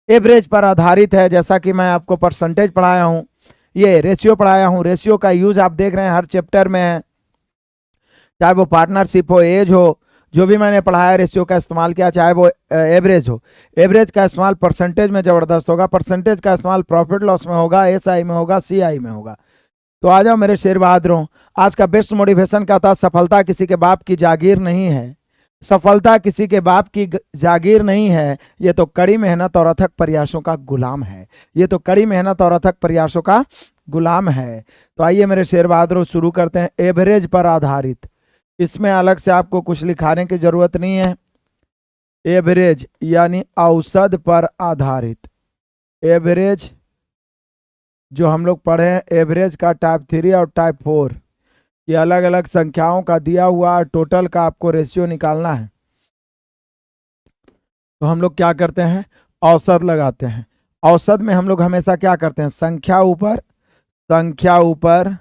Average पर आधारित है। जैसा कि मैं आपको परसेंटेज पढ़ाया हूँ, ये रेशियो पढ़ाया हूँ। रेशियो का यूज आप देख रहे हैं हर चैप्टर में है, चाहे वो पार्टनरशिप हो, एज हो, जो भी मैंने पढ़ाया रेशियो का इस्तेमाल किया, चाहे वो एवरेज हो। एवरेज का इस्तेमाल परसेंटेज में जबरदस्त होगा, परसेंटेज का इस्तेमाल प्रॉफिट लॉस में होगा, एसआई में होगा, सीआई में होगा। तो आ जाओ मेरे शेर बहादुरों, आज का बेस्ट मोटिवेशन का था, सफलता किसी के बाप की जागीर नहीं है। सफलता किसी के बाप की जागीर नहीं है, ये तो कड़ी मेहनत और अथक प्रयासों का गुलाम है। ये तो कड़ी मेहनत और अथक प्रयासों का गुलाम है। तो आइए मेरे शेर बहादुरों शुरू करते हैं। एवरेज पर आधारित, इसमें अलग से आपको कुछ लिखाने की जरूरत नहीं है। एवरेज यानी औसत पर आधारित। एवरेज जो हम लोग पढ़े हैं, एवरेज का टाइप 3 और टाइप 4, ये अलग अलग संख्याओं का दिया हुआ टोटल का आपको रेशियो निकालना है। तो हम लोग क्या करते हैं, औसत लगाते हैं। औसत में हम लोग हमेशा क्या करते हैं, संख्या ऊपर संख्या ऊपर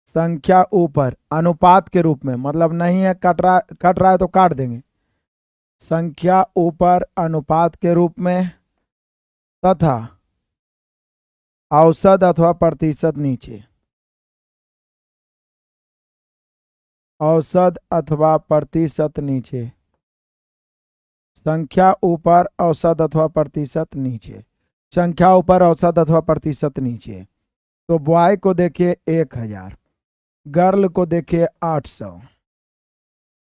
संख्या ऊपर अनुपात के रूप में, मतलब नहीं है कट रहा है तो काट देंगे, संख्या ऊपर अनुपात के रूप में, तथा औसत अथवा प्रतिशत नीचे। औसत अथवा प्रतिशत नीचे, संख्या ऊपर औसत अथवा प्रतिशत नीचे, संख्या ऊपर औसत अथवा प्रतिशत नीचे। तो बॉय को देखिए 1000, गर्ल को देखिए 800,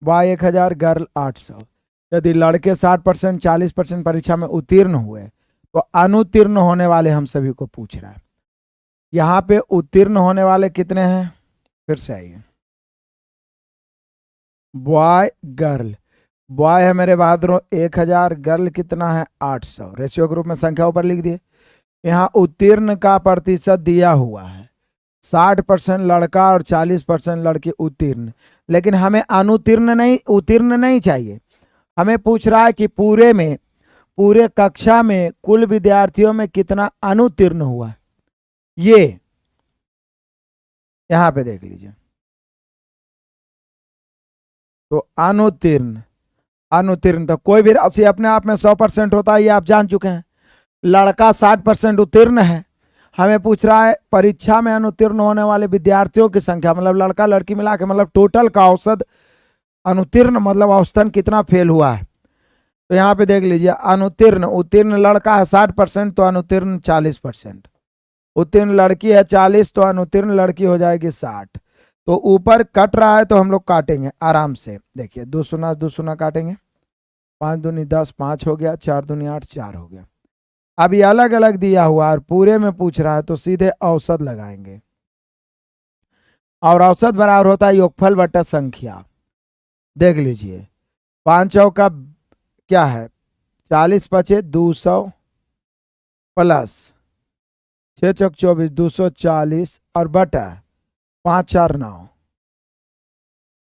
बॉय 1000, गर्ल 800। यदि लड़के 60% 40% परीक्षा में उत्तीर्ण हुए तो अनुत्तीर्ण होने वाले हम सभी को पूछ रहा है। यहाँ पे उत्तीर्ण होने वाले कितने हैं, फिर से आइए, बॉय गर्ल। बॉय है मेरे बहादुरों 1000, गर्ल कितना है 800। रेशियो के रूप में संख्या ऊपर लिख दिए। यहाँ उत्तीर्ण का प्रतिशत दिया हुआ है, 60% लड़का और 40% लड़की उत्तीर्ण, लेकिन हमें उत्तीर्ण नहीं चाहिए। हमें पूछ रहा है कि पूरे कक्षा में कुल विद्यार्थियों में कितना अनुत्तीर्ण हुआ है। ये यहां पे देख लीजिए। तो अनुत्तीर्ण तो कोई भी राशि अपने आप में 100% होता है, ये आप जान चुके हैं। लड़का 60% उत्तीर्ण है, हमें पूछ रहा है परीक्षा में अनुत्तीर्ण होने वाले विद्यार्थियों की संख्या, मतलब लड़का लड़की मिला के, मतलब टोटल का औसत। अनुत्तीर्ण मतलब औसतन कितना फेल हुआ है। तो यहाँ पे देख लीजिए, उत्तीर्ण लड़का है 60%, तो अनुत्तीर्ण 40%। उत्तीर्ण लड़की है 40, तो अनुत्तीर्ण लड़की हो जाएगी 60। तो ऊपर कट रहा है तो हम लोग काटेंगे आराम से। देखिए 2 शून्य काटेंगे, 5 दूनी 10, 5 हो गया, 4 दूनी 8, 4 हो गया। अब ये अलग अलग दिया हुआ और पूरे में पूछ रहा है तो सीधे औसत लगाएंगे, और औसत बराबर होता है योगफल बटा संख्या। देख लीजिए 5 चौका क्या है 40 बचे 200, प्लस 6 चौक 24 240, और बटा 5 4 9,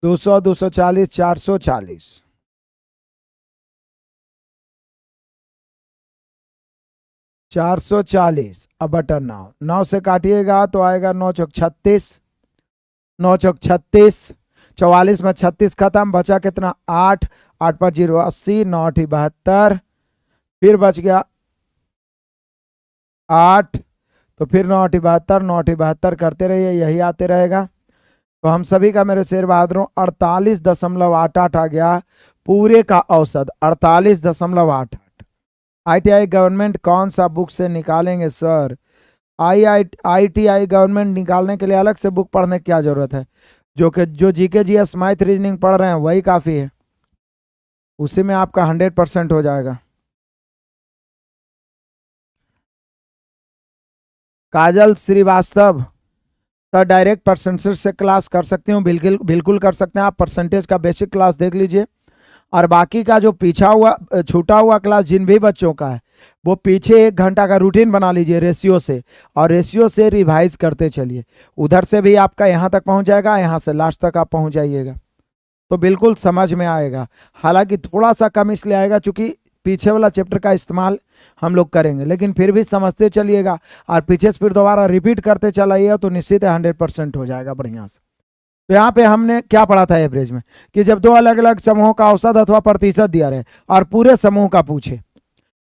200 240 440, 440, अब बटा 9, 9 से काटिएगा तो आएगा 9 चौक 36, 9 चौक 36, 44 में 36 खत्म, बचा कितना 8, 8 पर 0 80, 9 8 72, फिर बच गया 8, तो फिर 9 8 72, 9 8 72 करते रहिए, यही आते रहेगा। तो हम सभी का मेरे शेर बहादुरों 48.88 आ गया पूरे का औसत, 48.88। ITI गवर्नमेंट कौन सा बुक से निकालेंगे सर? ITI गवर्नमेंट निकालने के लिए अलग से बुक पढ़ने की क्या जरूरत है? जो जीके जीएस मैथ रीजनिंग पढ़ रहे हैं वही काफ़ी है, उसी में आपका 100% हो जाएगा। काजल श्रीवास्तव सर, डायरेक्ट परसेंटेज से क्लास कर सकती हूँ? बिल्कुल कर सकते हैं आप। परसेंटेज का बेसिक क्लास देख लीजिए, और बाकी का जो छूटा हुआ क्लास जिन भी बच्चों का है वो पीछे 1 घंटा का रूटीन बना लीजिए रेशियो से, और रेशियो से रिवाइज करते चलिए। उधर से भी आपका यहाँ तक पहुँच जाएगा, यहाँ से लास्ट तक आप पहुँच जाइएगा तो बिल्कुल समझ में आएगा। हालांकि थोड़ा सा कम इसलिए आएगा चूंकि पीछे वाला चैप्टर का इस्तेमाल हम लोग करेंगे, लेकिन फिर भी समझते चलिएगा और पीछे से फिर दोबारा रिपीट करते चलाइएगा तो निश्चित है 100% हो जाएगा बढ़िया से। तो यहाँ पे हमने क्या पढ़ा था एवरेज में, कि जब 2 अलग अलग समूहों का औसत अथवा प्रतिशत दिया रहे और पूरे समूह का पूछे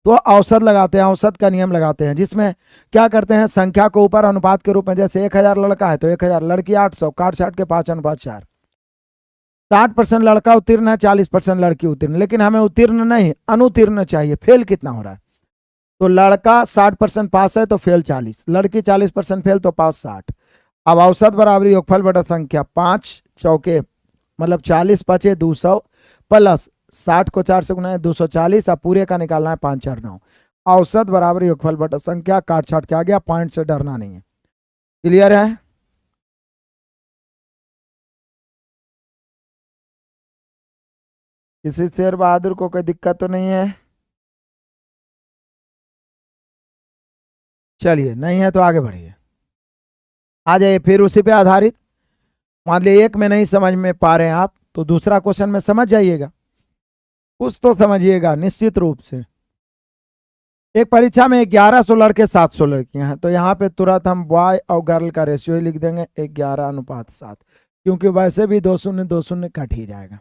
तो औसत लगाते हैं, औसत का नियम लगाते हैं, जिसमें क्या करते हैं, संख्या को ऊपर अनुपात के रूप में, जैसे 1000 लड़का है तो 1000, लड़की 800, काट छाट के 5:4। 60% लड़का उत्तीर्ण है, 40% लड़की उत्तीर्ण, लेकिन हमें उत्तीर्ण नहीं अनुत्तीर्ण चाहिए। फेल कितना हो रहा है, तो लड़का 60% पास है तो फेल 40, लड़की 40% फेल तो पास 60। अब औसत बराबरी योगफल बटा संख्या, 5 चौके मतलब 40 पचे 200 प्लस 60 को 4 से गुना है 240, अब पूरे का निकालना है 5 4 9। औसत बराबर योगफल बटा संख्या, काट छाट के आ गया, पॉइंट से डरना नहीं है। क्लियर है? किसी शेर बहादुर को कोई दिक्कत तो नहीं है? चलिए, नहीं है तो आगे बढ़िए, आ जाइए फिर उसी पे आधारित। मान लीजिए एक में नहीं समझ में पा रहे हैं आप, तो दूसरा क्वेश्चन में समझ जाइएगा, कुछ तो समझिएगा निश्चित रूप से। एक परीक्षा में 1100 लड़के 700 लड़कियां हैं, तो यहाँ पे तुरंत हम बॉय और गर्ल का रेशियो ही लिख देंगे 11:7, क्योंकि वैसे भी 2 शून्य 2 शून्य कट ही जाएगा।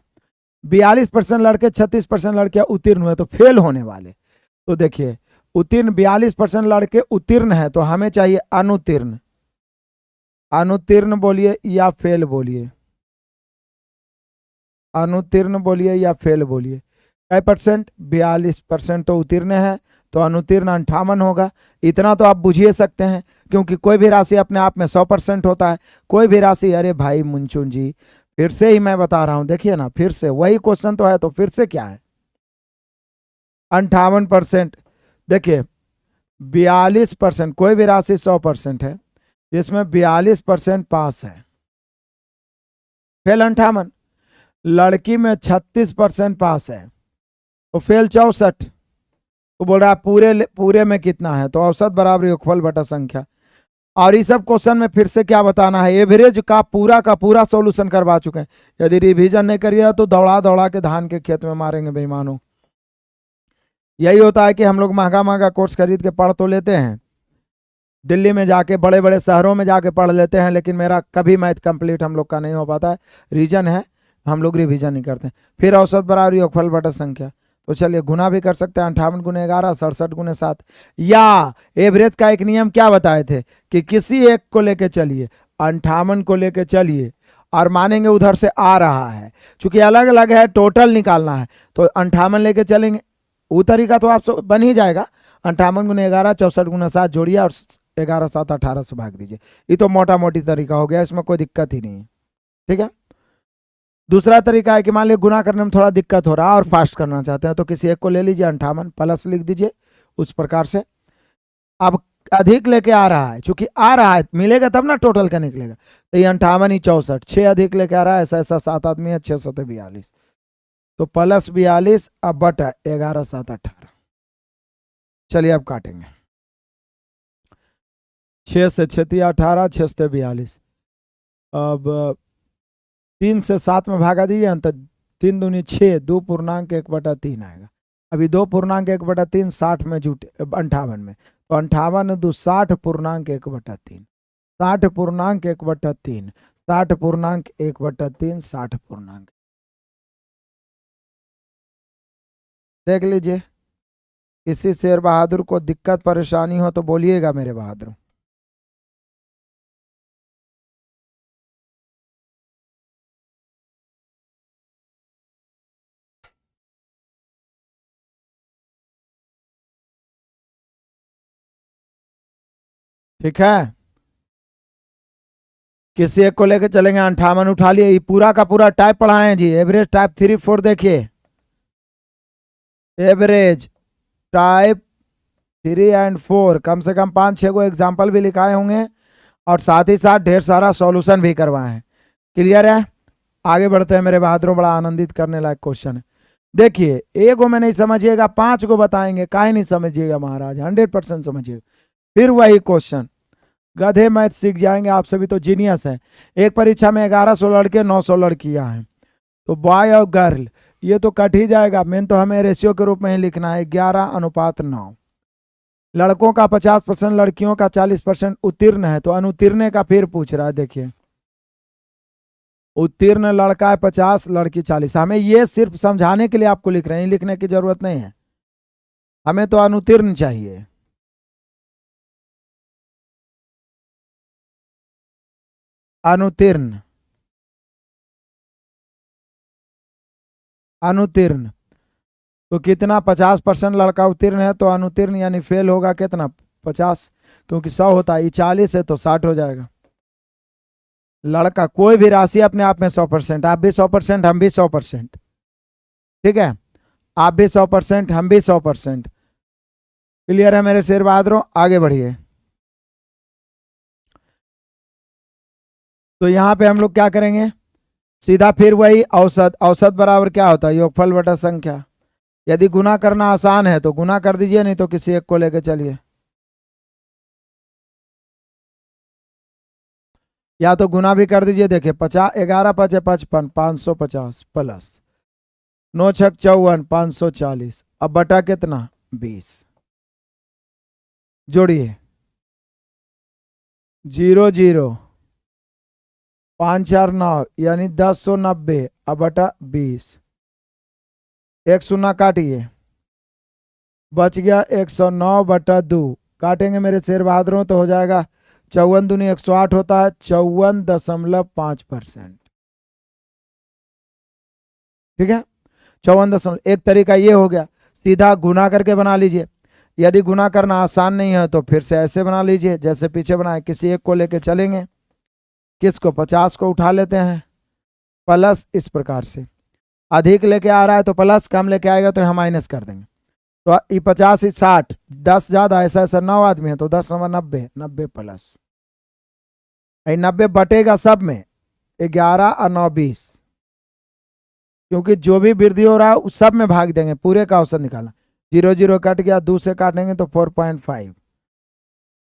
42% लड़के 36% लड़कियां उत्तीर्ण हुए, तो फेल होने वाले। तो देखिए उत्तीर्ण 42% लड़के उत्तीर्ण है, तो हमें चाहिए अनुत्तीर्ण। अनुत्तीर्ण बोलिए या फेल बोलिए, अनुत्तीर्ण बोलिए या फेल बोलिए। क्या परसेंट? 42% तो उत्तीर्ण है, तो अनुत्तीर्ण 58 होगा। इतना तो आप बुझिए सकते हैं, क्योंकि कोई भी राशि अपने आप में 100% होता है। कोई भी राशि, अरे भाई मुंचुन जी फिर से ही मैं बता रहा हूं, देखिए ना, फिर से वही क्वेश्चन तो है, तो फिर से क्या है 58%। देखिए 42%, कोई भी राशि 100% है, जिसमें 42% पास है, फेल 58। लड़की में 36% पास है, तो फेल 64। तो बोल रहा है पूरे में कितना है, तो औसत बराबर योगफल बटा संख्या। और इस सब क्वेश्चन में फिर से क्या बताना है, एवरेज का पूरा सॉल्यूशन करवा चुके हैं। यदि रिवीजन नहीं करिए तो दौड़ा दौड़ा के धान के खेत में मारेंगे बेईमानों। यही होता है कि हम लोग महंगा महंगा कोर्स खरीद के पढ़ तो लेते हैं, दिल्ली में जाके बड़े बड़े शहरों में जाके पढ़ लेते हैं, लेकिन मेरा कभी मैथ कंप्लीट हम लोग का नहीं हो पाता है। रीजन है हम लोग रिवीजन नहीं करते। फिर औसत बराबर योगफल बटा संख्या, तो चलिए गुना भी कर सकते हैं, 58 गुने 11 67 गुने 7। या एवरेज का एक नियम क्या बताए थे कि किसी एक को लेके चलिए, 58 को लेके चलिए, और मानेंगे उधर से आ रहा है, चूंकि अलग अलग है टोटल निकालना है, तो 58 लेके चलेंगे। वो तरीका तो आप बन ही जाएगा, 58 गुने 11 64 गुना 7 जोड़िए और 11 7 18 से भाग दीजिए। ये तो मोटा मोटी तरीका हो गया, इसमें कोई दिक्कत ही नहीं है। ठीक है। दूसरा तरीका है कि मान लीजिए गुना करने में थोड़ा दिक्कत हो रहा है और फास्ट करना चाहते हैं, तो किसी एक को ले लीजिए, 58 प्लस लिख दीजिए उस प्रकार से। अब अधिक लेके आ रहा है, चूंकि आ रहा है मिलेगा तब ना टोटल का निकलेगा, तो ये 58 ही 64, 6 अधिक लेके आ रहा है, ऐसा ऐसा 7 आदमी है, 6 7 42, तो प्लस 42 अब बटा 11 7 18। चलिए अब काटेंगे, 6 से 6 18, 6 से 42, अब 3 से 7 में भागा दीजिए, अंत 3 दूनी 6, 2 पूर्णांक 1/3 आएगा। अभी 2 पूर्णांक 1/3 60 में जुटे 58 में, तो 58 2 60 पूर्णांक 1/3, 60 पूर्णांक 1/3, 60 पूर्णांक 1/3, 60 पूर्णांक। देख लीजिए, किसी शेर बहादुर को दिक्कत परेशानी हो तो बोलिएगा मेरे बहादुर। ठीक है, किसी एक को लेकर चलेंगे, 58 उठा लिए, ये पूरा का पूरा टाइप पढ़ाए जी। एवरेज टाइप 3 4 देखिए, एवरेज टाइप 3 एंड 4, कम से कम 5 6 को एग्जाम्पल भी लिखाए होंगे, और साथ ही साथ ढेर सारा सॉल्यूशन भी करवाए हैं। क्लियर है? आगे बढ़ते हैं मेरे बहादुरों, बड़ा आनंदित करने लायक क्वेश्चन है। देखिए, एक को में नहीं समझिएगा, 5 को बताएंगे, काहे नहीं समझिएगा महाराज, 100% समझिएगा। फिर वही क्वेश्चन, गधे मैथ सीख जाएंगे आप सभी, तो जीनियस है। एक परीक्षा में 1100 लड़के 900 लड़कियां हैं, तो बॉय और गर्ल ये तो कट ही जाएगा। मेन तो हमें रेशियो के रूप में ही लिखना है, 11:9। लड़कों का 50%, लड़कियों का 40% उत्तीर्ण है, तो अनुत्तीर्ण का फिर पूछ रहा है। देखिए उत्तीर्ण लड़का है 50, लड़की 40। हमें ये सिर्फ समझाने के लिए आपको लिख रहे हैं, लिखने की जरूरत नहीं है। हमें तो अनुतीर्ण चाहिए। अनुतीर्ण, अनुतीर्ण। तो कितना, 50% लड़का उत्तीर्ण है, तो अनुतीर्ण यानी फेल होगा कितना, 50, क्योंकि 100 होता है, ये 40 है तो 60 हो जाएगा। लड़का, कोई भी राशि अपने आप में 100%, आप भी 100%, हम भी 100%। ठीक है, आप भी 100%, हम भी 100%। क्लियर है मेरे शेर बहादुरों, आगे बढ़िए। तो यहां पे हम लोग क्या करेंगे, सीधा फिर वही औसत, औसत बराबर क्या होता है, योगफल बटा संख्या। यदि गुना करना आसान है तो गुना कर दीजिए, नहीं तो किसी एक को लेके चलिए। या तो गुना भी कर दीजिए, देखिए 50, 11×5 = 55, 550 प्लस 9×6 = 54, 540, अब बटा कितना, 20। जोड़िए, 0 0 5 4 9 यानी 1090, अब बटा 20। एक शून्य काटिए, बच गया 109/2। काटेंगे मेरे शेर बहादुरों तो हो जाएगा 54 दूनी 108 होता है, 54.5%। ठीक है, 54 एक तरीका ये हो गया, सीधा गुना करके बना लीजिए। यदि गुना करना आसान नहीं है तो फिर से ऐसे बना लीजिए जैसे पीछे बनाए, किसी एक को लेके चलेंगे, किसको, 50 को उठा लेते हैं, प्लस इस प्रकार से, अधिक लेके आ रहा है तो प्लस, कम लेके आएगा तो हम माइनस कर देंगे। तो ये 50, 60, 10 ज्यादा, ऐसा ऐसा 9 आदमी है तो 10 9 90, 90 प्लस 90 बटेगा सब में, 11 और 9 20, क्योंकि जो भी वृद्धि हो रहा है उस सब में भाग देंगे, पूरे का औसत निकालना। 0 0 कट गया, 2 से काटेंगे तो 4.5।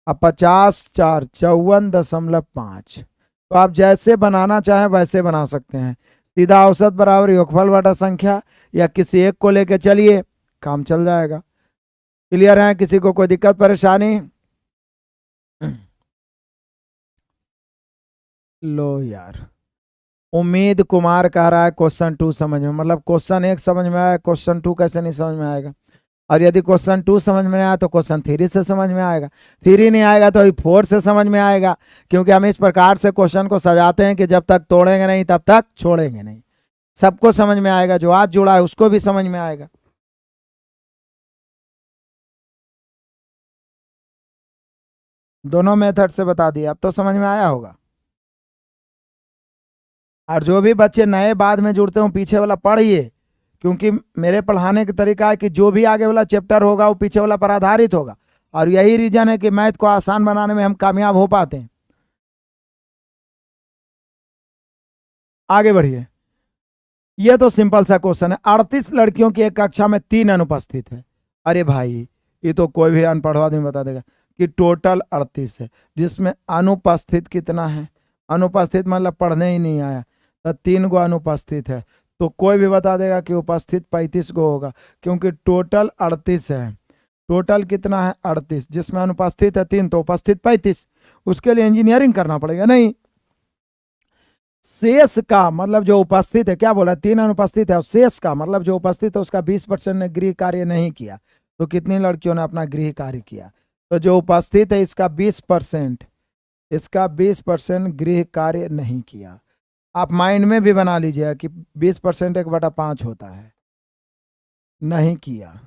अब 50 4 54.5। तो आप जैसे बनाना चाहें वैसे बना सकते हैं, सीधा औसत बराबर योगफल बटा संख्या, या किसी एक को लेके चलिए, काम चल जाएगा। क्लियर है, किसी को कोई दिक्कत परेशानी? लो यार, उम्मीद कुमार कह रहा है क्वेश्चन 2 समझ में, मतलब क्वेश्चन 1 समझ में आया, क्वेश्चन 2 कैसे नहीं समझ में आएगा? और यदि क्वेश्चन 2 समझ में आया तो क्वेश्चन 3 से समझ में आएगा, 3 नहीं आएगा तो अभी 4 से समझ में आएगा, क्योंकि हम इस प्रकार से क्वेश्चन को सजाते हैं कि जब तक तोड़ेंगे नहीं तब तक छोड़ेंगे नहीं। सबको समझ में आएगा, जो आज जुड़ा है उसको भी समझ में आएगा। दोनों मेथड से बता दिए, अब तो समझ में आया होगा। और जो भी बच्चे नए बाद में जुड़ते हो, पीछे वाला पढ़िए, क्योंकि मेरे पढ़ाने का तरीका है कि जो भी आगे वाला चैप्टर होगा वो पीछे वाला पर आधारित होगा, और यही रीजन है कि मैथ को आसान बनाने में हम कामयाब हो पाते हैं। आगे बढ़िए, ये तो सिंपल सा क्वेश्चन है, 38 लड़कियों की एक कक्षा में 3 अनुपस्थित है। अरे भाई, ये तो कोई भी अनपढ़ आदमी बता देगा कि टोटल 38 है, जिसमें अनुपस्थित कितना है, अनुपस्थित मतलब पढ़ने ही नहीं आया, तो 3 गो अनुपस्थित है, तो कोई भी बता देगा कि उपस्थित 35 गो होगा, क्योंकि टोटल 38 है। टोटल कितना है, 38, जिसमें अनुपस्थित है 3 तो उपस्थित 35। उसके लिए इंजीनियरिंग करना पड़ेगा नहीं, शेष का मतलब जो उपस्थित है, क्या बोला, 3 अनुपस्थित है, और शेष का मतलब जो उपस्थित है उसका 20% ने गृह कार्य नहीं किया, तो कितनी लड़कियों ने अपना गृह कार्य किया, तो जो उपस्थित है इसका 20%, इसका 20% गृह कार्य नहीं किया। आप माइंड में भी बना लीजिएगा कि 20% 1/5 होता है, नहीं किया,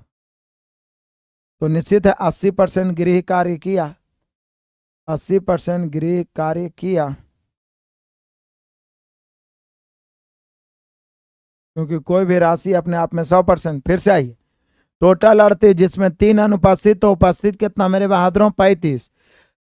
तो निश्चित है 80% गृह कार्य किया, 80% गृह कार्य किया, क्योंकि कोई भी राशि अपने आप में 100%। फिर से आइए, टोटल 38 जिसमें 3 अनुपस्थित, तो उपस्थित कितना मेरे बहादुरों, 35,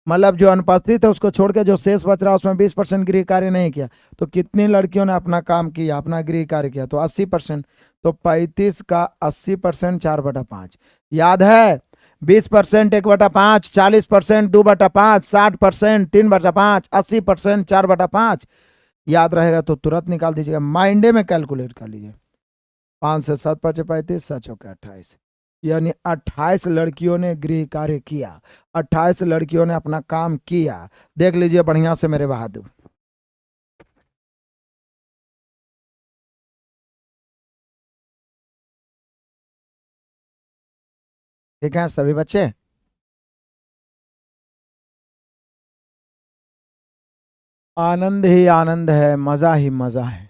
मतलब जो अनुपस्थित है उसको छोड़ के जो शेष बच रहा है उसमें 20% गृह कार्य नहीं किया, तो कितनी लड़कियों ने अपना काम किया, अपना गृह कार्य किया, तो 80%। तो 35 का 80% 4/5, याद है, 20% 1/5, 40% 2/5, 60% 3/5, 80% 4/5। याद रहेगा तो तुरंत निकाल दीजिएगा, माइंडे में कैलकुलेट कर लीजिए, 5 से 7 5 35, 7 चौके 28, यानी 28 लड़कियों ने गृह कार्य किया, 28 लड़कियों ने अपना काम किया। देख लीजिए बढ़िया से मेरे बहादुर। ठीक है सभी बच्चे? आनंद ही आनंद है, मजा ही मजा है।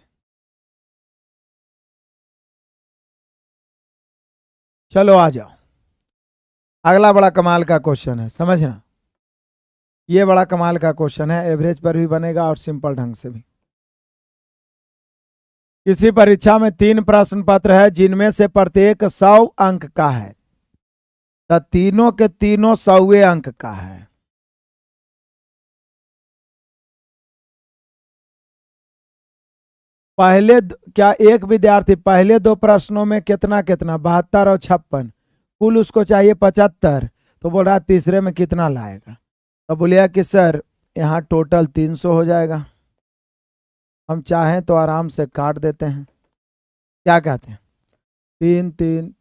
चलो आ जाओ, अगला बड़ा कमाल का क्वेश्चन है, समझना। ये बड़ा कमाल का क्वेश्चन है, एवरेज पर भी बनेगा और सिंपल ढंग से भी। किसी परीक्षा में 3 प्रश्न पत्र है जिनमें से प्रत्येक 100 अंक का है, तो तीनों के तीनों 100वें अंक का है। क्या एक विद्यार्थी पहले 2 प्रश्नों में कितना कितना 72 और 56, कुल उसको चाहिए 75, तो बोल रहा तीसरे में कितना लाएगा? तो बोलिए कि सर यहाँ टोटल 300 हो जाएगा, हम चाहें तो आराम से काट देते हैं। क्या कहते हैं? 3 3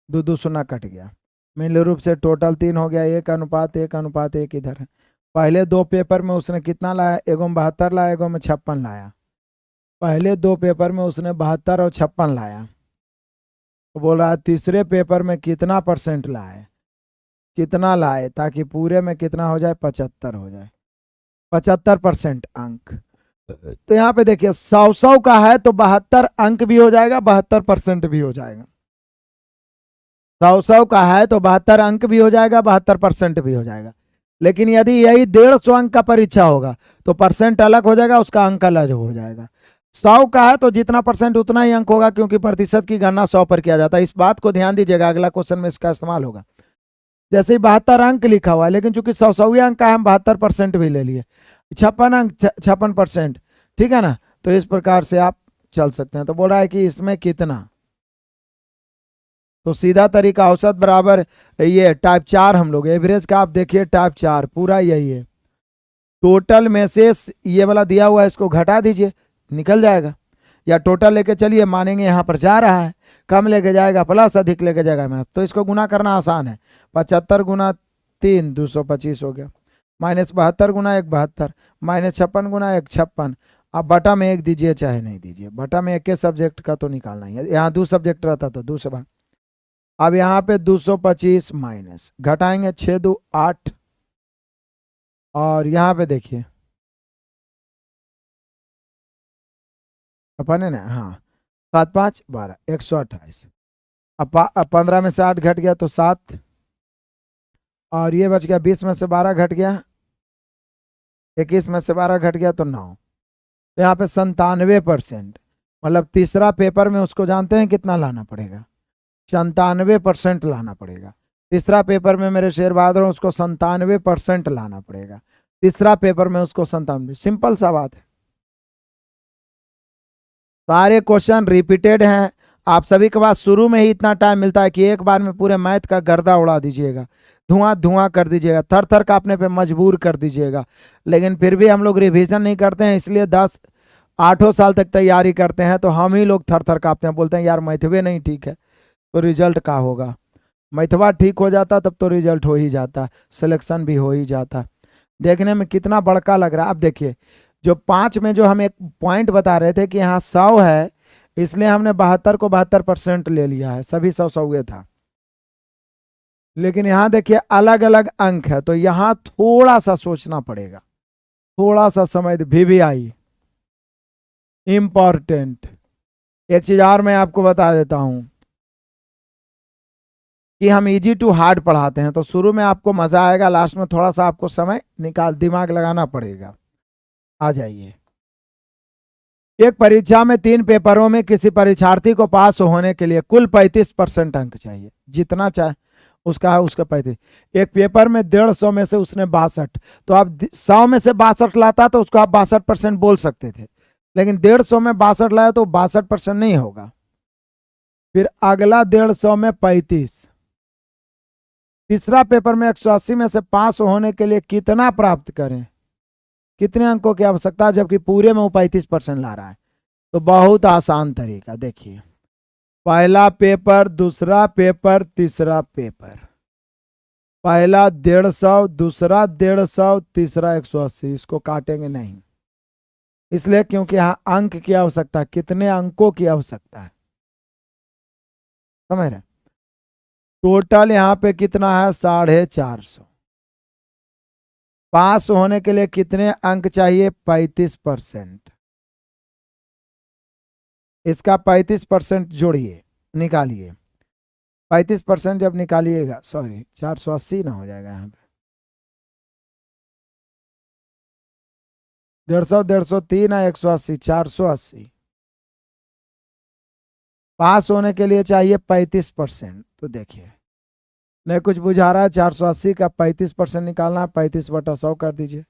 दो दो शून्य कट गया, मूल रूप से टोटल 3 हो गया, 1:1:1 इधर है। पहले 2 पेपर में उसने कितना लाया? एगो में 72 लाया, एगो में 56 लाया। पहले 2 पेपर में उसने 72 और 56 लाया, तो बोल रहा है तीसरे पेपर में कितना परसेंट लाए, कितना लाए, ताकि पूरे में कितना हो जाए? 75 हो जाए, 75% अंक। तो यहाँ पे देखिए 100 का है तो 72 अंक भी हो जाएगा, 72% भी हो जाएगा। 100 का है तो 72 अंक भी हो जाएगा, 72% भी हो जाएगा। लेकिन यदि यही 150 अंक का परीक्षा होगा तो परसेंट अलग हो जाएगा, उसका अंक अलग हो जाएगा। 100 का है तो जितना परसेंट उतना ही अंक होगा, क्योंकि प्रतिशत की गणना 100 पर किया जाता है। इस बात को ध्यान दीजिएगा, अगला क्वेश्चन में इसका इस्तेमाल होगा। जैसे ही 72 अंक लिखा हुआ है, लेकिन चूंकि 100वें अंक का हम 72% भी ले लिए, 56 अंक 56%, ठीक है ना? तो इस प्रकार से आप चल सकते हैं। तो बोल रहा है कि इसमें कितना, तो सीधा तरीका औसत बराबर ये टाइप 4, हम लोग एवरेज का आप देखिए टाइप 4 पूरा यही है। टोटल में से ये वाला दिया हुआ है, इसको घटा दीजिए, निकल जाएगा। या टोटल लेके चलिए, मानेंगे यहाँ पर जा रहा है, कम लेके जाएगा प्लस, अधिक लेके जाएगा माइनस, तो इसको गुना करना आसान है। 75 गुना 3 225 हो गया, माइनस 72 गुना 1 72, माइनस 56 गुना 1 56। अब बटा में 1 दीजिए चाहे नहीं दीजिए, बटा में 1 के सब्जेक्ट का तो निकालना ही है, यहाँ 2 सब्जेक्ट रहता तो 2 से भाग। अब यहाँ पे 225 माइनस, घटाएंगे 6 2 8, और यहाँ पे देखिए अपन है ना, हाँ 7 5 12 128। अब 15 में से 8 घट गया तो 7, और ये बच गया 20 में से 12 घट गया, 21 में से 12 घट गया तो 9। तो यहाँ पे 97%, मतलब तीसरा पेपर में उसको जानते हैं कितना लाना पड़ेगा? 97% लाना पड़ेगा। तीसरा पेपर में मेरे शेर बहादुर उसको 97% लाना पड़ेगा, तीसरा पेपर में उसको 97। सिंपल सा बात है, सारे क्वेश्चन रिपीटेड हैं। आप सभी के पास शुरू में ही इतना टाइम मिलता है कि एक बार में पूरे मैथ का गर्दा उड़ा दीजिएगा, धुआं धुआं कर दीजिएगा, थर थर कांपने पे मजबूर कर दीजिएगा। लेकिन फिर भी हम लोग रिवीजन नहीं करते हैं, इसलिए 8 साल तक तैयारी करते हैं, तो हम ही लोग थर थर कांपते हैं, बोलते हैं यार मैथवे नहीं ठीक है तो रिजल्ट का होगा। मैथवा ठीक हो जाता तब तो रिजल्ट हो ही जाता, सिलेक्शन भी हो ही जाता। देखने में कितना बड़का लग रहा है। अब देखिए जो 5 में जो हम एक पॉइंट बता रहे थे कि यहाँ 100 है, इसलिए हमने 72 को 72% ले लिया है, सभी 100 था। लेकिन यहाँ देखिए अलग अलग अंक है, तो यहाँ थोड़ा सा सोचना पड़ेगा, थोड़ा सा समय VVI इंपॉर्टेंट। एक चीज और मैं आपको बता देता हूं कि हम इजी टू हार्ड पढ़ाते हैं, तो शुरू में आपको मजा आएगा, लास्ट में थोड़ा सा आपको समय निकाल दिमाग लगाना पड़ेगा। आ जाइए। एक परीक्षा में 3 पेपरों में किसी परीक्षार्थी को पास होने के लिए कुल 35% अंक चाहिए, जितना चाहे उसका है उसका 35। एक पेपर में 150 में से उसने 62, तो आप 100 में से 62 लाता तो उसको आप 62% बोल सकते थे, लेकिन 150 में 62 लाया तो 62% नहीं होगा। फिर अगला 150 में 35। तीसरा पेपर में 180 में से पास होने के लिए कितना प्राप्त करें, कितने अंकों की आवश्यकता, जबकि पूरे में वो 35% ला रहा है। तो बहुत आसान तरीका देखिए, पहला पेपर, दूसरा पेपर, तीसरा पेपर, पहला 150, दूसरा 150, तीसरा 180, इसको काटेंगे नहीं, इसलिए क्योंकि यहाँ अंक की आवश्यकता, कितने अंकों की आवश्यकता है, समझ रहे? टोटल यहाँ पे कितना है 450। पास होने के लिए कितने अंक चाहिए 35%। इसका 35% जोड़िए, निकालिए। 35% जब निकालिएगा, सॉरी 480 ना हो जाएगा यहाँ पे, 150 150 3 है 180, 480। पास होने के लिए चाहिए 35%। तो देखिए नहीं कुछ बुझा रहा है, 480 का 35% निकालना है, 35/100 कर दीजिए।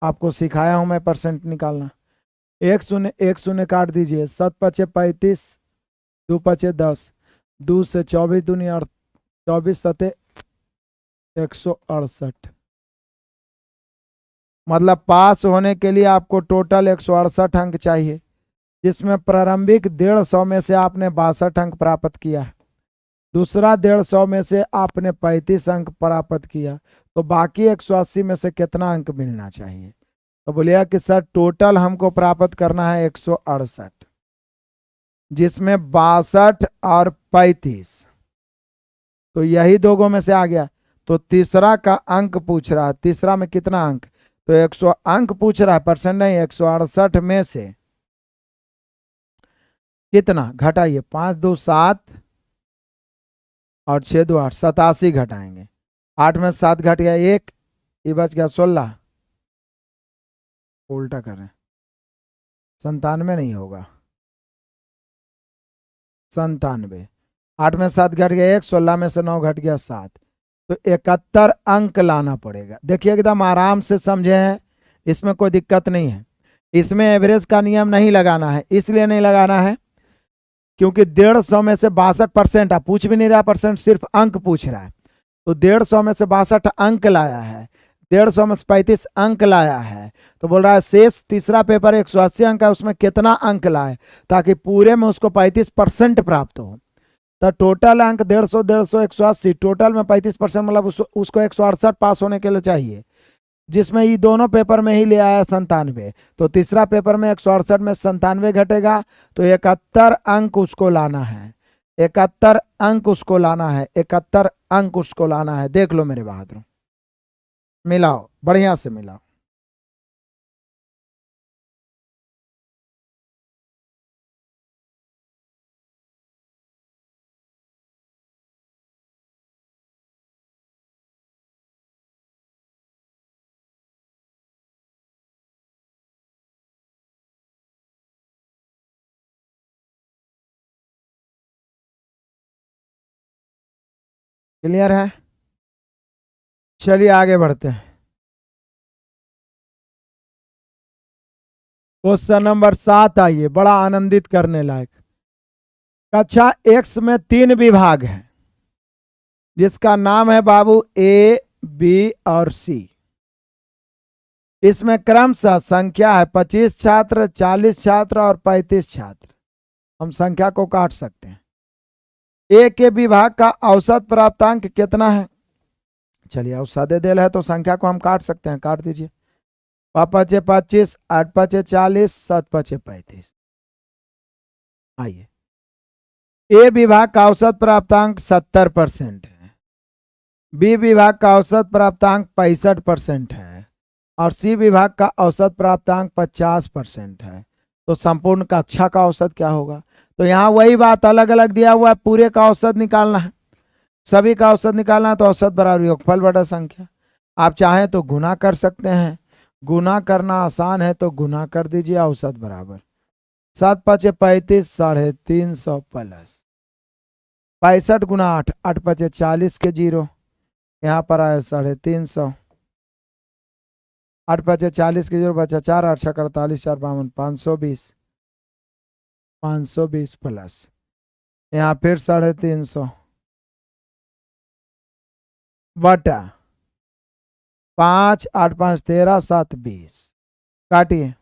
आपको सिखाया हूं मैं परसेंट निकालना। 1 शून्य काट दीजिए, 7×5 = 35, 2×5 = 10, 2 से 24 दूनी 24 7 168। मतलब पास होने के लिए आपको टोटल 168 अंक चाहिए, जिसमें प्रारंभिक 150 में से आपने 62 अंक प्राप्त किया है, दूसरा 150 में से आपने 35 अंक प्राप्त किया, तो बाकी 180 में से कितना अंक मिलना चाहिए? तो बोलिए कि सर टोटल हमको प्राप्त करना है 168, जिसमें 62 और 35, तो यही दोगों में से आ गया। तो तीसरा का अंक पूछ रहा है, तीसरा में कितना अंक, तो 100 अंक पूछ रहा है, परसेंट नहीं। 168 में से कितना घटाइए, 5 2 7 और 6 2 8, 87 घटाएंगे। 8 में 7 घट गया 1, ये बच गया 16। उल्टा करें, 97 नहीं होगा, 97। 8 में 7 घट गया 1, 16 में से 9 घट गया 7, तो 71 अंक लाना पड़ेगा। देखिए एकदम आराम से समझे हैं, इसमें कोई दिक्कत नहीं है। इसमें एवरेज का नियम नहीं लगाना है, इसलिए नहीं लगाना है क्योंकि 150 में से 62%, आप पूछ भी नहीं रहा परसेंट, सिर्फ अंक पूछ रहा है। तो 150 में से 62 अंक लाया है, 150 में से 35 अंक लाया है, तो बोल रहा है शेष तीसरा पेपर 180 अंक है, उसमें कितना अंक लाए, ताकि पूरे में उसको 35% प्राप्त हो। तो टोटल अंक 150 150 180, टोटल में 35%, मतलब उसको 168 पास होने के लिए चाहिए, जिसमें ये दोनों पेपर में ही ले आया 97। तो तीसरा पेपर में 168 में 97 घटेगा, तो 71 अंक उसको लाना है, 71 अंक उसको लाना है, 71 अंक उसको लाना है। देख लो मेरे बहादुर, मिलाओ, बढ़िया से मिलाओ। क्लियर है? चलिए आगे बढ़ते हैं। क्वेश्चन नंबर 7 आइए, बड़ा आनंदित करने लायक। कक्षा X में 3 विभाग हैं, जिसका नाम है बाबू A, B और C। इसमें क्रमशः संख्या है 25 छात्र, 40 छात्र और 35 छात्र। हम संख्या को काट सकते हैं। ए के विभाग का औसत प्राप्तांक कितना है? चलिए औसत दे दिया है तो संख्या को हम काट सकते हैं, काट दीजिए। 5×5 = 25, 8×5 = 40, 7×5 = 35। आइए, ए विभाग का औसत प्राप्तांक 70% है, बी विभाग का औसत प्राप्तांक 65% है और सी विभाग का औसत प्राप्तांक 50% है। तो संपूर्ण कक्षा का औसत क्या होगा? तो यहाँ वही बात, अलग अलग दिया हुआ है, पूरे का औसत निकालना है, सभी का औसत निकालना है। तो औसत बराबर योगफल बटा संख्या। आप चाहें तो गुना कर सकते हैं, गुना करना आसान है तो गुना कर दीजिए। औसत बराबर 7×5 = 35, 350 प्लस 65 × 8, 8×5 = 40 के 0, यहाँ पर आया 350, 8×5 = 40 के 0 बचा 4, 8 × 6 = 48, 4 × 52 520, 520 प्लस यहाँ फिर 350 बटा 5, 8 × 5 = 13, 7 = 20, काटिए।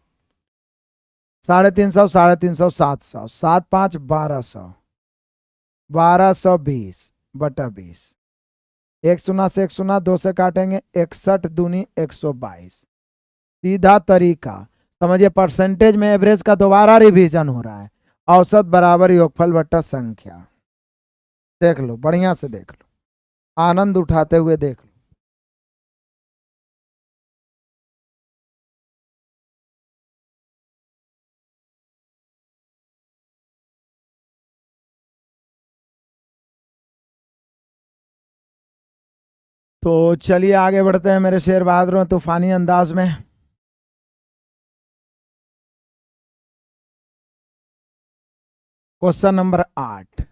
350, 350, 700, 7 × 5 = 1200, 1220 बटा 20। 1 शून्य से 1 शून्य, 2 से काटेंगे, 61 दूनी 122। सीधा तरीका समझिए, परसेंटेज में एवरेज का दोबारा रिवीजन हो रहा है। औसत बराबर योगफल बटा संख्या। देख लो, बढ़िया से देख लो। आनंद उठाते हुए देख लो। तो चलिए आगे बढ़ते हैं मेरे शेर बहादुरों तूफानी अंदाज में। क्वेश्चन नंबर 8,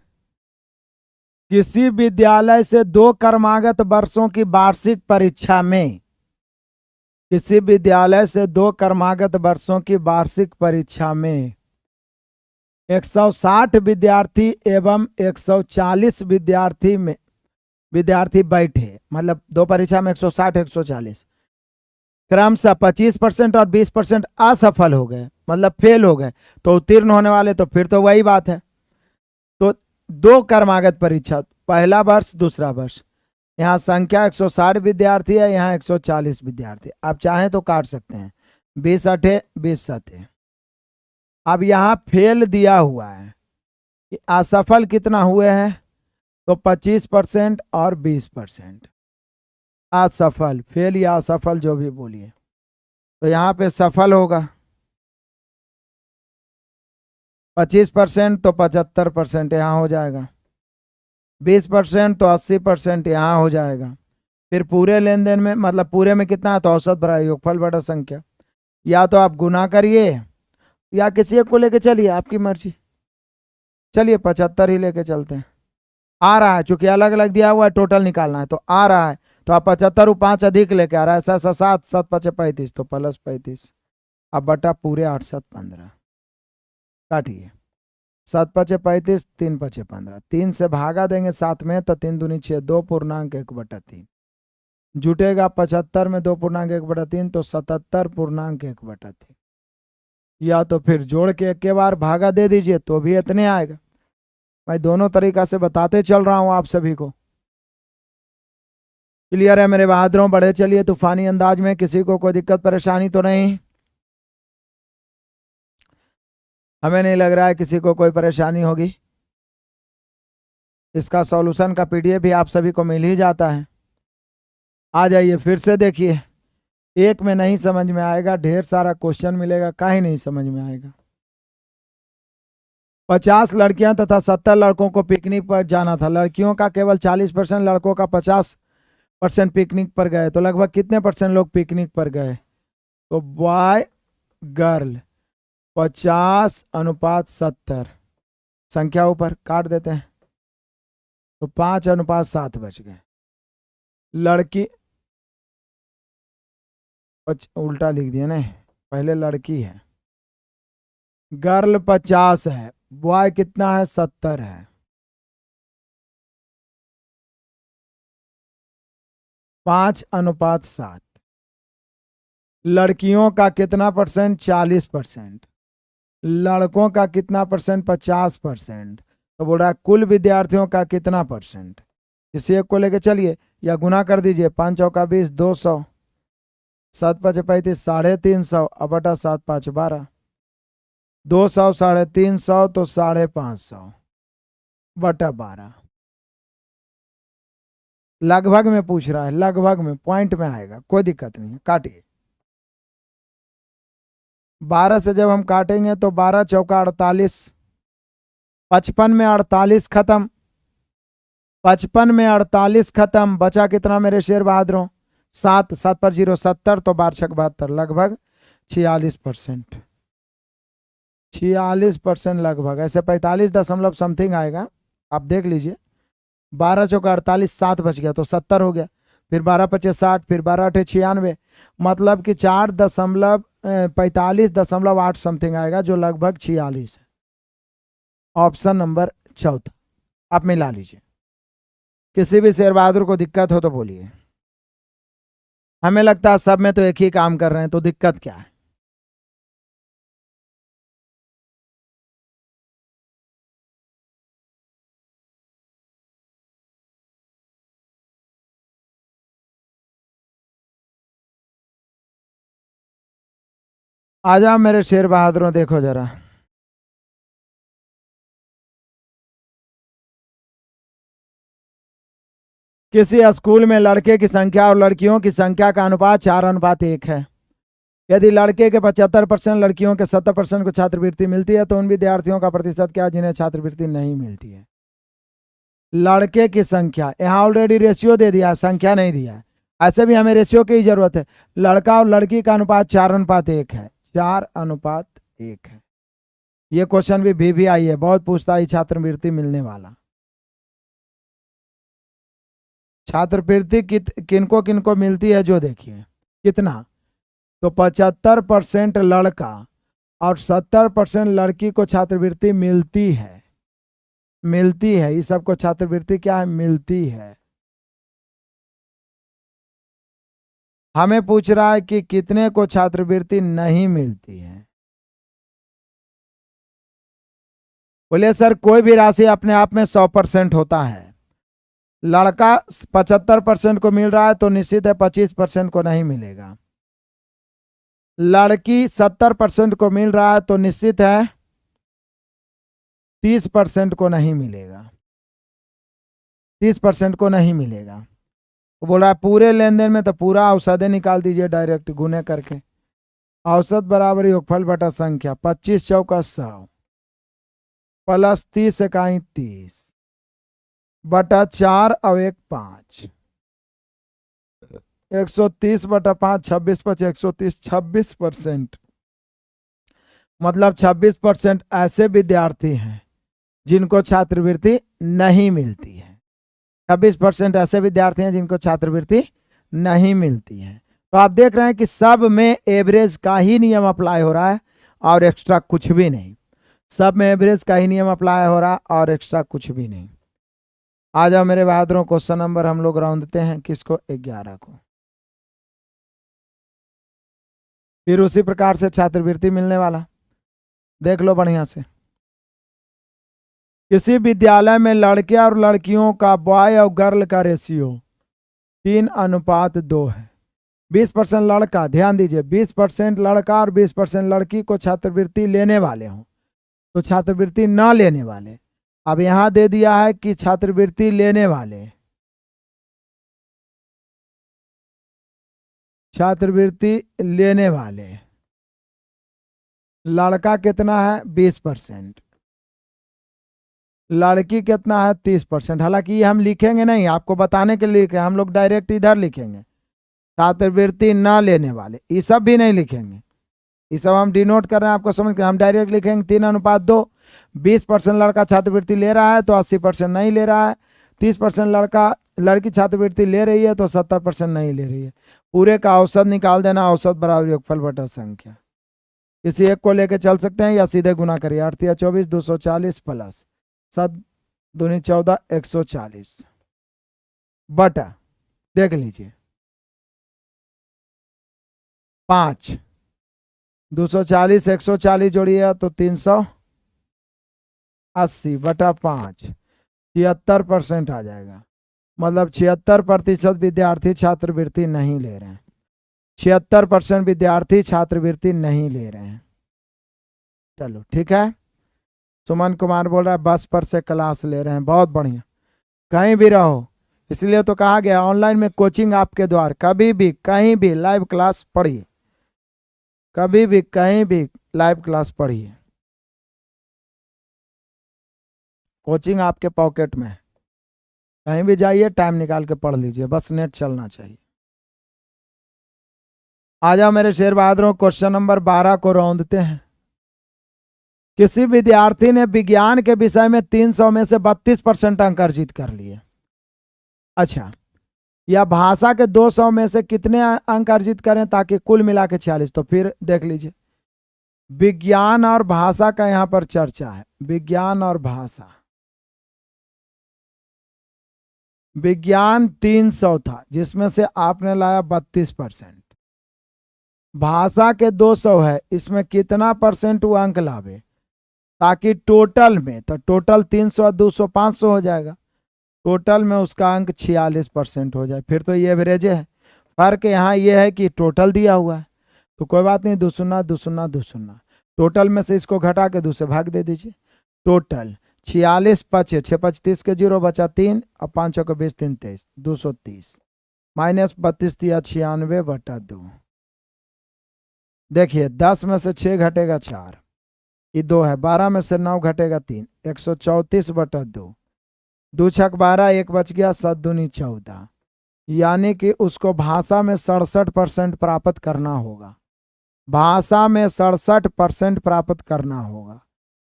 किसी विद्यालय से 2 क्रमागत वर्षों की वार्षिक परीक्षा में, किसी विद्यालय से 2 क्रमागत वर्षों की वार्षिक परीक्षा में 160 विद्यार्थी एवं 140 विद्यार्थी बैठे, मतलब 2 परीक्षा में 160 140, क्रमशः 25% और 20% असफल हो गए, मतलब फेल हो गए, तो उत्तीर्ण होने वाले तो फिर तो वही बात है। तो 2 क्रमागत परीक्षा, पहला वर्ष दूसरा वर्ष, यहाँ संख्या 160 विद्यार्थी है, यहाँ 140 विद्यार्थी। आप चाहें तो काट सकते हैं, 20 अठे 20 सते। अब यहाँ फेल दिया हुआ है कि असफल कितना हुए हैं, तो 25% और 20%। असफल, फेल या असफल जो भी बोलिए, तो यहाँ पे सफल होगा 25% तो 75% यहाँ हो जाएगा, 20% तो 80% यहाँ हो जाएगा। फिर पूरे लेन देन में, मतलब पूरे में कितना है, तो औसत बड़ा योगफल बटा संख्या। या तो आप गुना करिए या किसी एक को लेके चलिए, आपकी मर्जी। चलिए 75 ही लेके चलते हैं। आ रहा है, चूंकि अलग अलग दिया हुआ है, टोटल निकालना है, तो आ रहा है, तो आप 75 5 अधिक लेके आ रहा है, 7 7 5 35, तो प्लस 35, अब बटा पूरे 8 7 15 काटिए। 7 5 35, 3 5 15, 3 से भागा देंगे 7 में, तो 3 दूनी 6, 2.1/3 जुटेगा। 75 में 2.1/3 तो 77.1/3। या तो फिर जोड़ के एक के बार भागा दे दीजिए तो भी इतने आएगा। मैं दोनों तरीका से बताते चल रहा हूं आप सभी को। क्लियर है मेरे बहादुरों? बढ़े चलिए तूफानी अंदाज में। किसी को कोई दिक्कत परेशानी तो नहीं? हमें नहीं लग रहा है किसी को कोई परेशानी होगी। इसका सॉल्यूशन का पीडीएफ भी आप सभी को मिल ही जाता है। आ जाइए फिर से देखिए, एक में नहीं समझ में आएगा, ढेर सारा क्वेश्चन मिलेगा, काहे नहीं समझ में आएगा। 50 लड़कियां तथा 70 लड़कों को पिकनिक पर जाना था। लड़कियों का केवल 40%, लड़कों का 50% पिकनिक पर गए, तो लगभग कितने % लोग पिकनिक पर गए? तो बॉय गर्ल 50:70, संख्या ऊपर काट देते हैं, तो 5:7 बच गए। लड़की उल्टा लिख दिया ना, पहले लड़की है, गर्ल 50 है, बॉय कितना है, 70 है। 5:7। लड़कियों का कितना %? 40%। लड़कों का कितना %? 50%। तो बोल रहा है कुल विद्यार्थियों का कितना %? किसी एक को लेके चलिए या गुना कर दीजिए। 5 चौका 20, 200, 7 5 35, 350, अब बटा 7 5 12, 200 350, तो 550 बटा 12। लगभग में पूछ रहा है, लगभग में, पॉइंट में आएगा, कोई दिक्कत नहीं है। काटिए। 12 से जब हम काटेंगे तो 12 चौका 48, 55 में 48 खत्म, 55 में 48 खत्म, बचा कितना मेरे शेर बहादुरों? 7 7 पर 0 70, तो 12 छक 72, लगभग 46%। 46% लगभग, ऐसे 45 दशमलव समथिंग आएगा, आप देख लीजिए। 12 चौका 48, 7 बच गया तो 70 हो गया, फिर 12 पचे 60, फिर 12 अठे 96, मतलब कि 4.45.8 समथिंग आएगा, जो लगभग 46 है। ऑप्शन नंबर चौथा आप मिला लीजिए। किसी भी शेर बहादुर को दिक्कत हो तो बोलिए। हमें लगता है सब में तो एक ही काम कर रहे हैं, तो दिक्कत क्या है? आ जाओ मेरे शेर बहादुरों, देखो जरा। किसी स्कूल में लड़के की संख्या और लड़कियों की संख्या का अनुपात 4:1 है। यदि लड़के के 75%, लड़कियों के 70% को छात्रवृत्ति मिलती है तो उन विद्यार्थियों का प्रतिशत क्या जिन्हें छात्रवृत्ति नहीं मिलती है। लड़के की संख्या, यहाँ ऑलरेडी रेशियो दे दिया है, संख्या नहीं दिया है। ऐसे भी हमें रेशियो की जरूरत है। लड़का और लड़की का अनुपात 4:1 है, 4:1 है। ये क्वेश्चन भी आई है, बहुत पूछता है छात्रवृत्ति मिलने वाला। छात्रवृत्ति किनको किनको मिलती है जो देखिए कितना, तो 75% लड़का और 70% लड़की को छात्रवृत्ति मिलती है। ये सबको छात्रवृत्ति क्या है, मिलती है। हमें पूछ रहा है कि कितने को छात्रवृत्ति नहीं मिलती है। बोले सर कोई भी राशि अपने आप में 100% होता है। लड़का 75% को मिल रहा है तो निश्चित है 25% को नहीं मिलेगा। लड़की 70% को मिल रहा है तो निश्चित है 30% को नहीं मिलेगा। 30% को नहीं मिलेगा। तो बोल रहा है पूरे लेन देन में तो पूरा औसत निकाल दीजिए डायरेक्ट गुने करके। औसत बराबर योगफल बटा संख्या 25 चौका 100 प्लस 30 इकाई 30 बटा 4 और 1 5, 130 बटा 5 26 5 130 26%। मतलब 26% ऐसे विद्यार्थी हैं जिनको छात्रवृत्ति नहीं मिलती है। 26% ऐसे विद्यार्थी हैं जिनको छात्रवृत्ति नहीं मिलती है। तो आप देख रहे हैं कि सब में एवरेज का ही नियम अप्लाई हो रहा है और एक्स्ट्रा कुछ भी नहीं। सब में एवरेज का ही नियम अप्लाई हो रहा है और एक्स्ट्रा कुछ भी नहीं। आ जाओ मेरे बहादुरों, क्वेश्चन नंबर हम लोग राउंडते हैं किसको, 11 को। फिर उसी प्रकार से छात्रवृत्ति मिलने वाला देख लो बढ़िया से। किसी विद्यालय में लड़के और लड़कियों का बॉय और गर्ल का रेशियो 3:2 है। 20% लड़का, ध्यान दीजिए 20% लड़का और 20% लड़की को छात्रवृत्ति लेने वाले हों तो छात्रवृत्ति ना लेने वाले। अब यहां दे दिया है कि छात्रवृत्ति लेने वाले, छात्रवृत्ति लेने वाले लड़का कितना है 20%, लड़की कितना है 30%। हालांकि ये हम लिखेंगे नहीं, आपको बताने के लिए लिखे, हम लोग डायरेक्ट इधर लिखेंगे छात्रवृत्ति ना लेने वाले। ये सब भी नहीं लिखेंगे, ये सब हम डिनोट कर रहे हैं आपको समझ के। हम डायरेक्ट लिखेंगे 3:2। 20% लड़का छात्रवृत्ति ले रहा है तो 80% नहीं ले रहा है। 30% लड़की छात्रवृत्ति ले रही है तो 70% नहीं ले रही है। पूरे का औसत निकाल देना, औसत बराबर योगफल बटा संख्या। किसी एक को लेके चल सकते हैं या सीधे गुना करिए। 8 या 24 240 प्लस 7 दूनी 14 140 बटा देख लीजिए 5 240 140 जोड़िए तो 380 बटा 5 76% आ जाएगा। मतलब 76% विद्यार्थी छात्रवृत्ति नहीं ले रहे हैं। 76% विद्यार्थी छात्रवृत्ति नहीं ले रहे हैं। चलो ठीक है। सुमन कुमार बोल रहा है बस पर से क्लास ले रहे हैं, बहुत बढ़िया। कहीं भी रहो, इसलिए तो कहा गया ऑनलाइन में कोचिंग आपके द्वार। कभी भी कहीं भी लाइव क्लास पढ़िए, कभी भी कहीं भी लाइव क्लास पढ़िए। कोचिंग आपके पॉकेट में है, कहीं भी जाइए टाइम निकाल के पढ़ लीजिए, बस नेट चलना चाहिए। आ जाओ मेरे शेर बहादुरों, क्वेश्चन नंबर 12 को रौंदते हैं। किसी विद्यार्थी ने विज्ञान के विषय में 300 में से 32% अंक अर्जित कर लिए। अच्छा, या भाषा के 200 में से कितने अंक अर्जित करें ताकि कुल मिला के 46। तो फिर देख लीजिए, विज्ञान और भाषा का यहां पर चर्चा है। विज्ञान और भाषा, विज्ञान 300 था जिसमें से आपने लाया 32%। भाषा के 200 है, इसमें कितना परसेंट वो अंक लावे ताकि टोटल में, तो टोटल 300 200 500 हो जाएगा। टोटल में उसका अंक 46% हो जाए, फिर तो ये एवरेज है। फर्क यहाँ ये है कि टोटल दिया हुआ है तो कोई बात नहीं, 2 शून्य 2 शून्य 2 शून्य, टोटल में से इसको घटा के 2 से भाग दे दीजिए। टोटल 46 पचे 6 5 30 के 0 बचा 3 और 5 के 20 3 23 230 माइनस 32 दिया 96/2। देखिए 10 में से 6 घटेगा 4, ये 2 है। 12 में से 9 घटेगा 3, 134/2। 2 छक 12, 1 बच गया, 7 दूनी 14। यानी कि उसको भाषा में 67% प्राप्त करना होगा। भाषा में 67% प्राप्त करना होगा।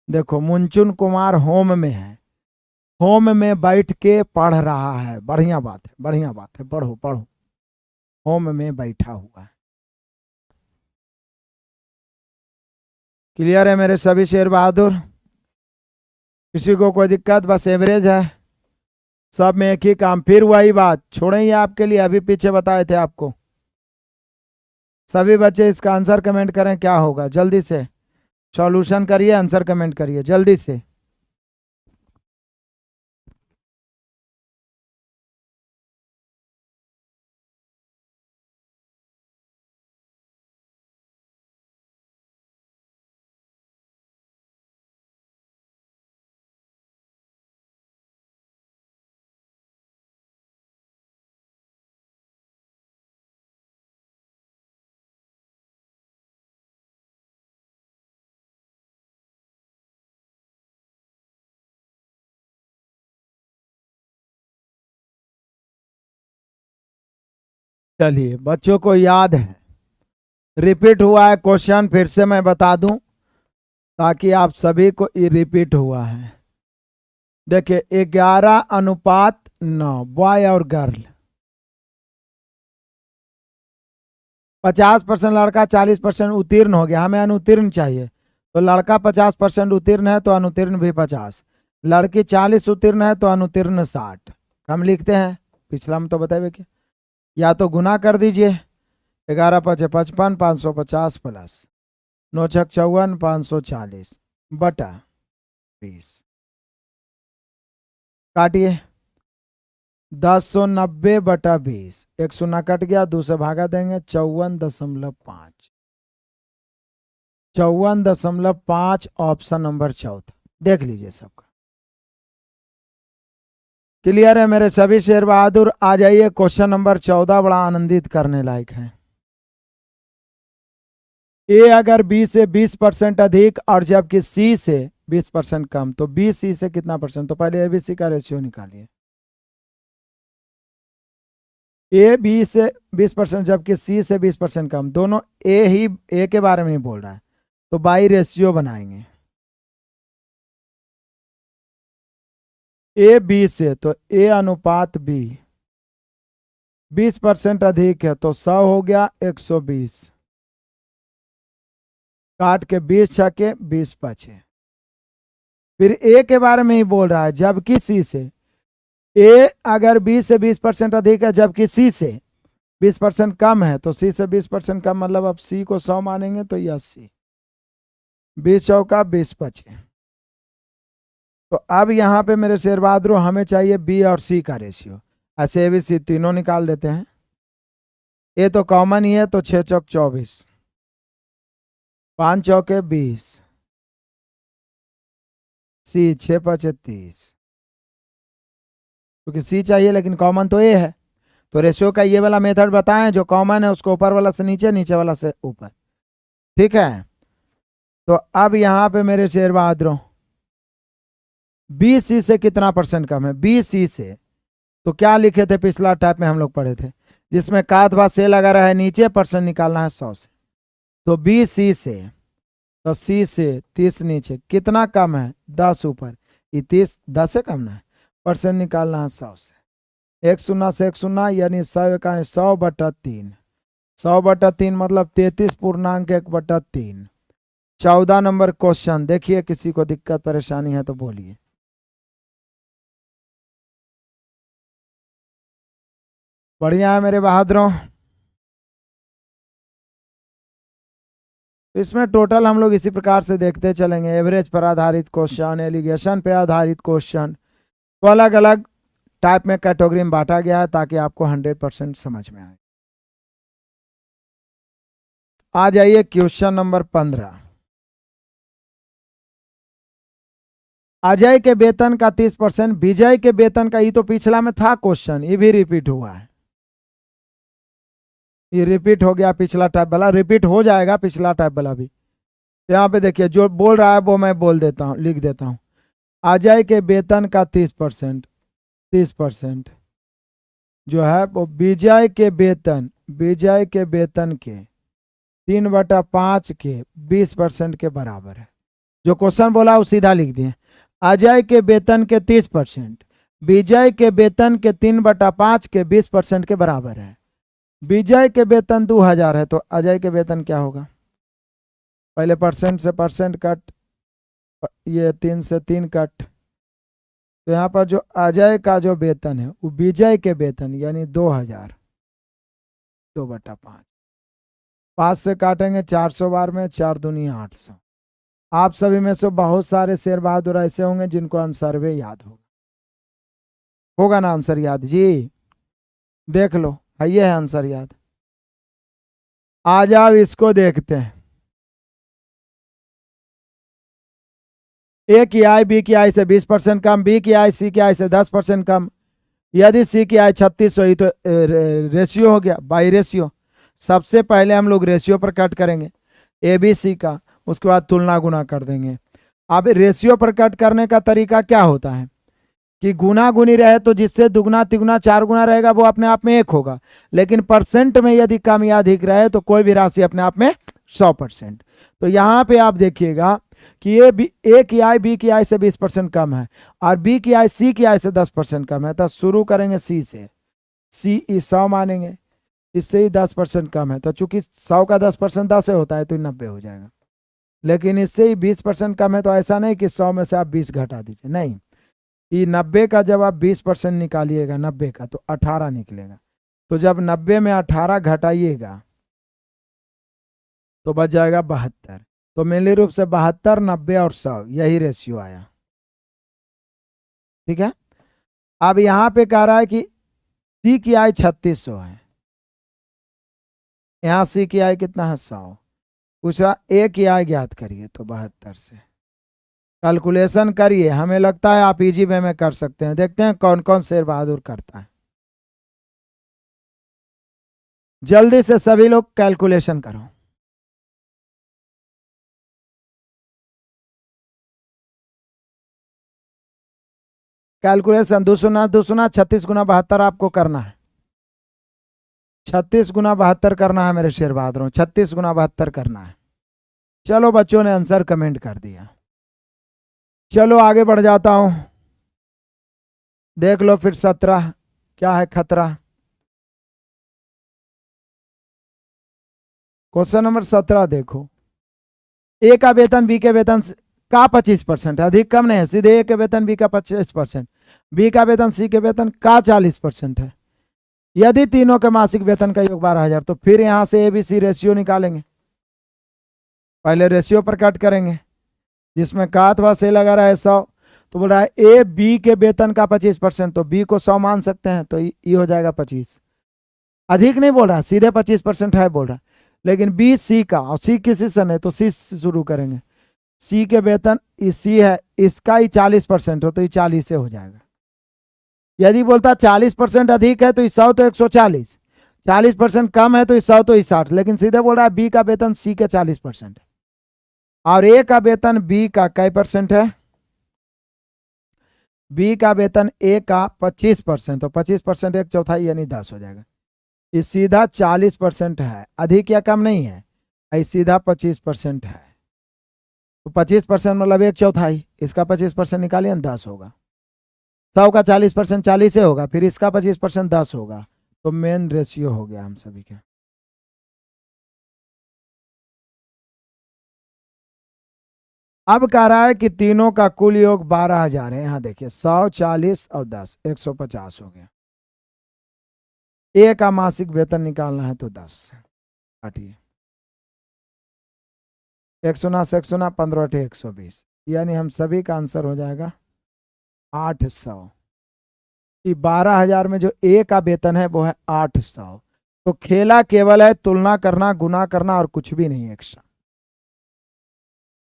देखो मुंचुन कुमार होम में है, होम में बैठ के पढ़ रहा है। बढ़िया बात है, बढ़िया बात है, पढ़ो पढ़ो। होम में बैठा हुआ है। क्लियर है मेरे सभी शेर बहादुर? किसी को कोई दिक्कत? बस एवरेज है, सब में एक ही काम। फिर वही बात छोड़ेंगे आपके लिए, अभी पीछे बताए थे आपको। सभी बच्चे इसका आंसर कमेंट करें, क्या होगा जल्दी से सॉल्यूशन करिए, आंसर कमेंट करिए जल्दी से। चलिए बच्चों को याद है, रिपीट हुआ है क्वेश्चन, फिर से मैं बता दूं ताकि आप सभी को ये रिपीट हुआ है। देखिए 11:9 बॉय और गर्ल, 50% लड़का 40% उत्तीर्ण हो गया। हमें अनुत्तीर्ण चाहिए, तो लड़का 50% उत्तीर्ण है तो अनुत्तीर्ण भी 50, लड़की 40 उत्तीर्ण है तो अनुत्तीर्ण 60। हम लिखते हैं, पिछला में तो बताए क्या, या तो गुना कर दीजिए, 11 5 55 550 प्लस 9 6 54 540 बटा 20। काटिए, 1090/20, 1 शून्य कट गया, 2 से भागा देंगे, 54.5। 54.5 ऑप्शन नंबर चौथा। देख लीजिए सबका। क्लियर है मेरे सभी शेर बहादुर? आ जाइए क्वेश्चन नंबर 14, बड़ा आनंदित करने लायक है। ए अगर बी से 20% अधिक और जबकि सी से 20% कम, तो बी सी से कितना परसेंट? तो पहले एबीसी का रेशियो निकालिए। ए बी से 20% जबकि सी से 20% कम, दोनों ए के बारे में ही बोल रहा है, तो बाई रेशियो बनाएंगे। ए बी से, तो ए अनुपात बी 20% अधिक है, तो 100 हो गया 120, काट के 20 छके 20 बचे। फिर ए के बारे में ही बोल रहा है, जबकि सी से। ए अगर बी से 20% अधिक है जबकि सी से 20% कम है, तो सी से 20% कम मतलब अब सी को 100 मानेंगे तो ये 80, 20 चौका 20 बचे। तो अब यहाँ पे मेरे शेर बहादुर हमें चाहिए बी और सी का रेशियो। ऐसे भी सी तीनों निकाल देते हैं, ए तो कॉमन ही है, तो 6 चौक 24, 5 चौके 20, सी 6 5 30, क्योंकि सी चाहिए लेकिन कॉमन तो ए है। तो रेशियो का ये वाला मेथड बताएं, जो कॉमन है उसको ऊपर वाला से नीचे, नीचे वाला से ऊपर। ठीक है, तो अब यहाँ पे मेरे शेर बहादुरों बी सी से कितना परसेंट कम है? बी सी से तो क्या लिखे थे पिछला टाइप में हम लोग पढ़े थे, जिसमें कात बा से लगा रहा है नीचे, परसेंट निकालना है 100 से। तो बी सी से, तो सी से 30 नीचे, कितना कम है? 10 ऊपर, ये 30 10 से कम ना है, परसेंट निकालना है 100 से। 1 शून्य से 1 शून्य, यानी 100 का 100/3, 100/3 मतलब 33.1/3। 14 नंबर क्वेश्चन देखिए, किसी को दिक्कत परेशानी है तो बोलिए। बढ़िया है मेरे बहादुरों। इसमें टोटल हम लोग इसी प्रकार से देखते चलेंगे, एवरेज पर आधारित क्वेश्चन, एलिगेशन पे आधारित क्वेश्चन, तो अलग अलग टाइप में कैटेगरी में बांटा गया है ताकि आपको 100% समझ में आए। आ जाइए क्वेश्चन नंबर 15। अजय के वेतन का 30%, विजय के वेतन का, ये तो पिछला में था क्वेश्चन, ये भी रिपीट हुआ है, ये रिपीट हो गया, पिछला टाइप वाला रिपीट हो जाएगा, पिछला टाइप वाला भी। तो यहाँ पे देखिए जो बोल रहा है वो मैं बोल देता हूँ, लिख देता हूँ। अजय के वेतन का 30%, 30% जो है वो विजय के वेतन के 3/5 के 20% के बराबर है। जो क्वेश्चन बोला वो सीधा लिख दिए। अजय के वेतन के 30% विजय के वेतन के 3/5 के 20% के बराबर है। विजय के वेतन 2000 है तो अजय के वेतन क्या होगा? पहले परसेंट से परसेंट कट, ये 3 से 3 कट, तो यहाँ पर जो अजय का जो वेतन है वो विजय के वेतन यानी 2000, 2/5, 5 से काटेंगे 400 बार में, 4 दूनी 800। आप सभी में से बहुत सारे शेर बहादुर ऐसे होंगे जिनको आंसर भी याद होगा ना, आंसर याद जी? देख लो, ये है आंसर याद। आ जाओ इसको देखते हैं। ए की आय बी की आय से 20% कम, बी की आय सी की आय से 10% कम। यदि सी की आय 36 हुई तो रेशियो हो गया, बाई रेशियो। सबसे पहले हम लोग रेशियो पर कट करेंगे ए बी सी का, उसके बाद तुलना गुना कर देंगे। अब रेशियो पर कट करने का तरीका क्या होता है कि गुना गुनी रहे तो जिससे दुगना तिगुना 4 गुना रहेगा वो अपने आप में 1 होगा, लेकिन परसेंट में यदि कम या अधिक रहे तो कोई भी राशि अपने आप में 100%। तो यहाँ पे आप देखिएगा कि ये ए की आय बी की आय से 20% कम है और बी की आय सी की आय से 10% कम है, तो शुरू करेंगे सी से। सी 100 मानेंगे, इससे ही 10% कम है, तो चूंकि 100 का 10% 10 होता है तो 90 हो जाएगा। लेकिन इससे ही 20% कम है, तो ऐसा नहीं कि 100 में से आप 20 घटा दीजिए, नहीं, ये 90 का जब आप 20% निकालिएगा 90 का तो 18 निकलेगा। तो जब 90 में 18 घटाइएगा तो बच जाएगा 72। तो मिली रूप से 72, 90 और 100 यही रेशियो आया। ठीक है। अब यहां पे कह रहा है कि सी की आय 3600 है, यहां सी की आय कितना है? 100। पूछ रहा ए की आय ज्ञात करिए, तो 72 से कैलकुलेशन करिए। हमें लगता है आप इजी वे में कर सकते हैं, देखते हैं कौन कौन शेर बहादुर करता है। जल्दी से सभी लोग कैलकुलेशन करो। कैलकुलेशन 2 36 गुना 72 आपको करना है। 36 गुना 72 करना है मेरे शेर बहादुरों, 36 गुना 72 करना है। चलो बच्चों ने आंसर कमेंट कर दिया। चलो आगे बढ़ जाता हूं, देख लो फिर 17 क्या है खतरा। क्वेश्चन नंबर 17 देखो, ए का वेतन बी के वेतन का 25% है, अधिक कम नहीं है, सीधे ए के वेतन बी का 25%, बी का वेतन सी के वेतन का 40% है। यदि तीनों के मासिक वेतन का योग 12,000, तो फिर यहां से ए बी सी रेशियो निकालेंगे। पहले रेशियो पर कट करेंगे, जिसमें का अथवा से लगा रहा है 100, तो बोल रहा है ए बी के वेतन का 25%, तो बी को 100 मान सकते हैं, तो ये हो जाएगा 25। अधिक नहीं बोल रहा, सीधे 25% है बोल रहा है। लेकिन बी सी का, और सी किसी से नहीं तो सी से शुरू करेंगे। सी के वेतन सी है, इसका ही 40% हो तो ये 40 से हो जाएगा। यदि बोलता 40% अधिक है तो 100 तो 140, 40% कम है तो 100 तो 60, लेकिन सीधे बोल रहा है बी का वेतन सी के 40% है और ए का वेतन बी का कई परसेंट है? बी का वेतन ए का 25%, तो 25% 1/4 यानी 10 हो जाएगा। ये सीधा 40% है, अधिक या कम नहीं है, ये सीधा 25% है। तो 25% मतलब 1/4, इसका 25% निकालिए 10 होगा। 100 का 40% 40 से होगा, फिर इसका 25% 10 होगा, तो मेन रेशियो हो गया हम सभी के। अब कह रहा है कि तीनों का कुल योग 12,000 है। यहां देखिए 100, 40 और 10, 150 हो गया। ए का मासिक वेतन निकालना है तो 10 काटिए, 100 से 100 15 × 120, यानी हम सभी का आंसर हो जाएगा 800। 12,000 में जो ए का वेतन है वो है 800। तो खेला केवल है तुलना करना, गुना करना और कुछ भी नहीं एक्स्ट्रा।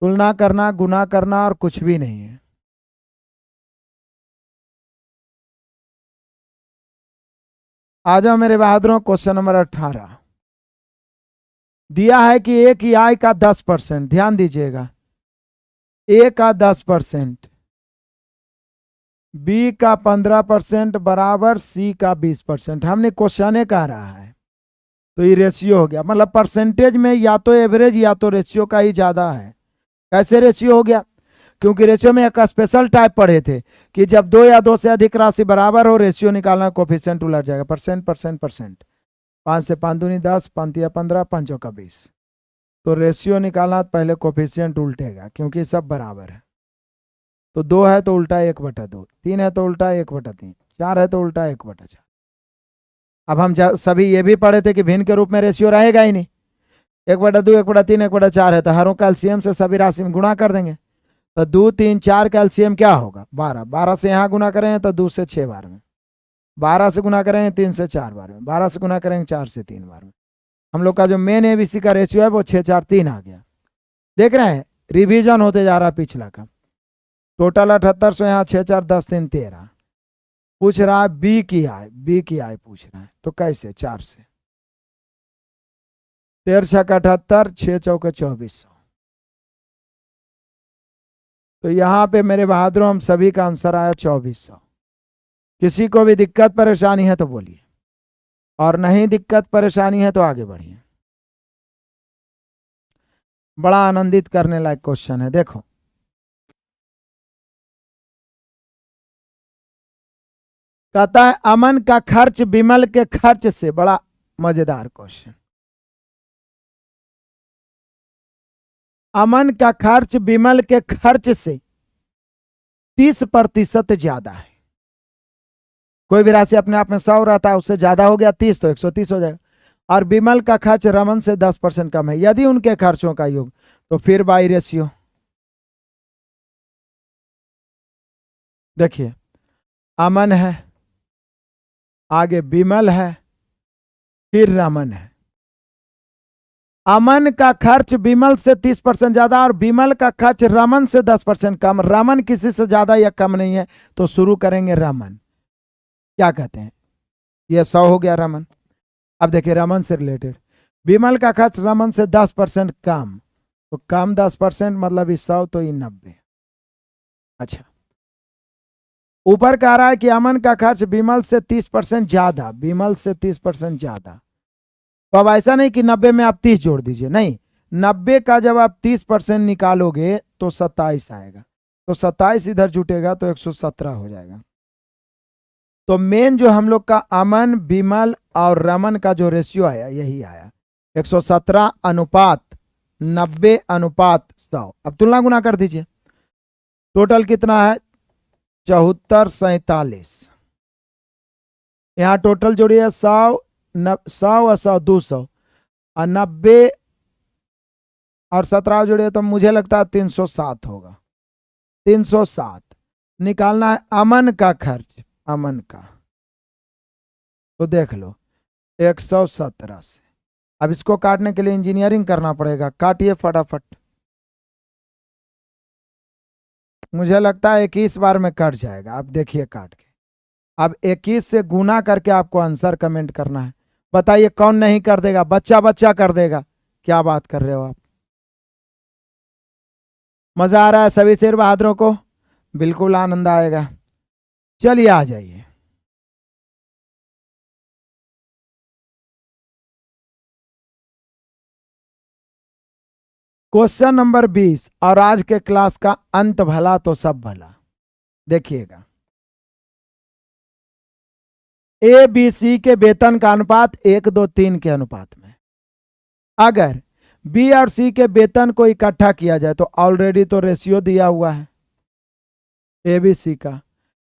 तुलना करना, गुना करना और कुछ भी नहीं है। आ जाओ मेरे बहादुरों, क्वेश्चन नंबर 18 दिया है कि ए की आय का 10%, ध्यान दीजिएगा, ए का 10%, बी का 15% बराबर सी का 20%। हमने क्वेश्चन कह रहा है तो ये रेशियो हो गया, मतलब परसेंटेज में या तो एवरेज या तो रेशियो का ही ज्यादा है। कैसे रेशियो हो गया? क्योंकि रेशियो में एक स्पेशल टाइप पढ़े थे कि जब 2 या 2 से अधिक राशि बराबर हो, रेशियो निकालना, कोफिशिएंट उलट जाएगा, परसेंट परसेंट परसेंट, 5 से 5 दूनी 10, 5 या 15, 5 का 20। तो रेशियो निकालना पहले कोफिशिएंट उल्टेगा क्योंकि सब बराबर है। तो 2 है तो उल्टा 1/2, 3 है तो उल्टा 1/3, 4 है तो उल्टा 1/4। अब हम सभी ये भी पढ़े थे कि भिन्न के रूप में रेशियो रहेगा ही नहीं। 1/2, 1/3, 1/4 है तो हरों का एलसीएम से सभी राशि में गुणा कर देंगे। तो 2, 3, 4 का एलसीएम क्या होगा? 12। 12 से यहाँ गुना करें तो 2 से 6 बार में, 12 से गुना करेंगे 3 से 4 बार में, 12 से गुना करेंगे 4 से 3 बार में। हम लोग का जो मेन एबीसी का रेशियो है वो 6, 4, 3 आ गया। देख रहे हैं, रिवीजन होते जा रहा है पिछला का। टोटल 78, सो यहाँ 6, 4, 10, 3, 13। पूछ रहा है बी की आय, बी की आय पूछ रहा है, तो कैसे? 4 से 13 छक 78, 6 चौके 2400। तो यहाँ पे मेरे बहादुरों हम सभी का आंसर आया 2400। किसी को भी दिक्कत परेशानी है तो बोलिए, और नहीं दिक्कत परेशानी है तो आगे बढ़िए। बड़ा आनंदित करने लायक क्वेश्चन है। देखो, कहता है अमन का खर्च विमल के खर्च से, बड़ा मजेदार क्वेश्चन। अमन का खर्च विमल के खर्च से 30% ज्यादा है। कोई भी राशि अपने आप में 100 रहता है, उससे ज्यादा हो गया 30 तो 130 हो जाएगा। और विमल का खर्च रमन से 10% कम है। यदि उनके खर्चों का योग, तो फिर बाई रेशियो। देखिए, अमन है, आगे विमल है, फिर रमन है। अमन का खर्च विमल से 30% ज्यादा और विमल का खर्च रमन से 10% कम। रमन किसी से ज्यादा या कम नहीं है, तो शुरू करेंगे रमन। क्या कहते हैं? ये 100 हो गया रमन। अब देखिए रमन से रिलेटेड, विमल का खर्च रमन से 10% कम, तो कम 10% मतलब इस 100 तो ये 90। अच्छा, ऊपर कह रहा है कि अमन का खर्च विमल से 30% ज्यादा, विमल से 30% ज्यादा। तो अब ऐसा नहीं कि 90 में आप 30 जोड़ दीजिए, नहीं, 90 का जब आप 30% निकालोगे तो 27 आएगा, तो 27 इधर जुटेगा तो 117 हो जाएगा। तो मेन जो हम लोग का अमन, विमल और रमन का जो रेशियो आया, यही आया 117 अनुपात 90 अनुपात 100। अब तुलना गुना कर दीजिए, टोटल कितना है? 74, 47। यहां टोटल जोड़िए 100, 100 और 100 200, और 90 और 17 जोड़िए तो मुझे लगता है 307 होगा। 307 निकालना है अमन का खर्च, अमन का। तो देख लो 117 से, अब इसको काटने के लिए इंजीनियरिंग करना पड़ेगा। काटिए फटाफट, मुझे लगता है 21 बार में कट जाएगा। अब देखिए काट के, अब 21 से गुना करके आपको आंसर कमेंट करना है। बताइए कौन नहीं कर देगा? बच्चा बच्चा कर देगा। क्या बात कर रहे हो आप? मजा आ रहा है सभी शेर बहादुरों को? बिल्कुल आनंद आएगा। चलिए आ जाइए। क्वेश्चन नंबर 20 और आज के क्लास का अंत भला तो सब भला। देखिएगा, ए बी सी के वेतन का अनुपात 1, 2, 3 के अनुपात में। अगर बी और सी के वेतन को इकट्ठा किया जाए, तो ऑलरेडी तो रेशियो दिया हुआ है ए बी सी का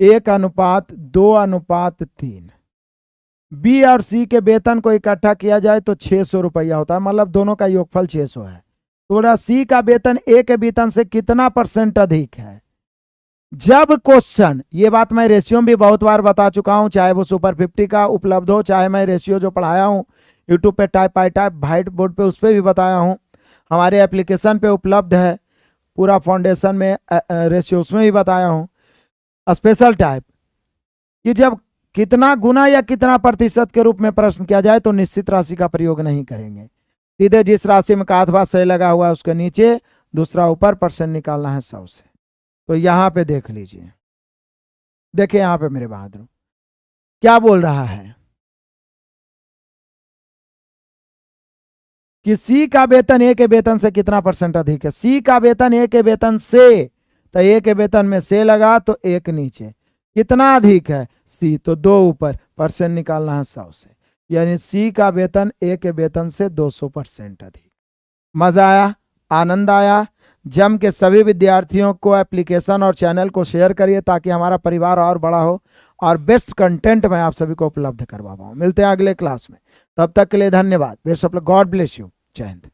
1:2:3। बी और सी के वेतन को इकट्ठा किया जाए तो 600 रुपया होता है, मतलब दोनों का योगफल 600 है। थोड़ा सी का वेतन ए के वेतन से कितना % अधिक है? जब क्वेश्चन, ये बात मैं रेशियो भी बहुत बार बता चुका हूं, चाहे वो सुपर 50 का उपलब्ध हो, चाहे मैं रेशियो जो पढ़ाया हूं यूट्यूब पे type bye type white board पे उस पर भी बताया हूं, हमारे एप्लीकेशन पे उपलब्ध है पूरा फाउंडेशन में रेशियो, उसमें भी बताया हूं। स्पेशल टाइप कि जब कितना गुना या कितना प्रतिशत के रूप में प्रश्न किया जाए तो निश्चित राशि का प्रयोग नहीं करेंगे। सीधे जिस राशि में का अथवा से लगा हुआ है उसके नीचे दूसरा ऊपर परसेंट निकालना है 100 से। तो यहां पे देख लीजिए, देखिए यहां पे मेरे बहादुर क्या बोल रहा है कि सी का वेतन ए के वेतन से कितना परसेंट अधिक है। सी का वेतन ए के वेतन से, तो ए के वेतन में से लगा तो एक नीचे, कितना अधिक है सी, तो 2 ऊपर, परसेंट निकालना है 100 से, यानी सी का वेतन ए के वेतन से 200% अधिक। मजा आया, आनंद आया। जम के सभी विद्यार्थियों को एप्लीकेशन और चैनल को शेयर करिए ताकि हमारा परिवार और बड़ा हो और बेस्ट कंटेंट मैं आप सभी को उपलब्ध करवा पाऊँ। मिलते हैं अगले क्लास में, तब तक के लिए धन्यवाद। Best of luck, God bless you, जय हिंद।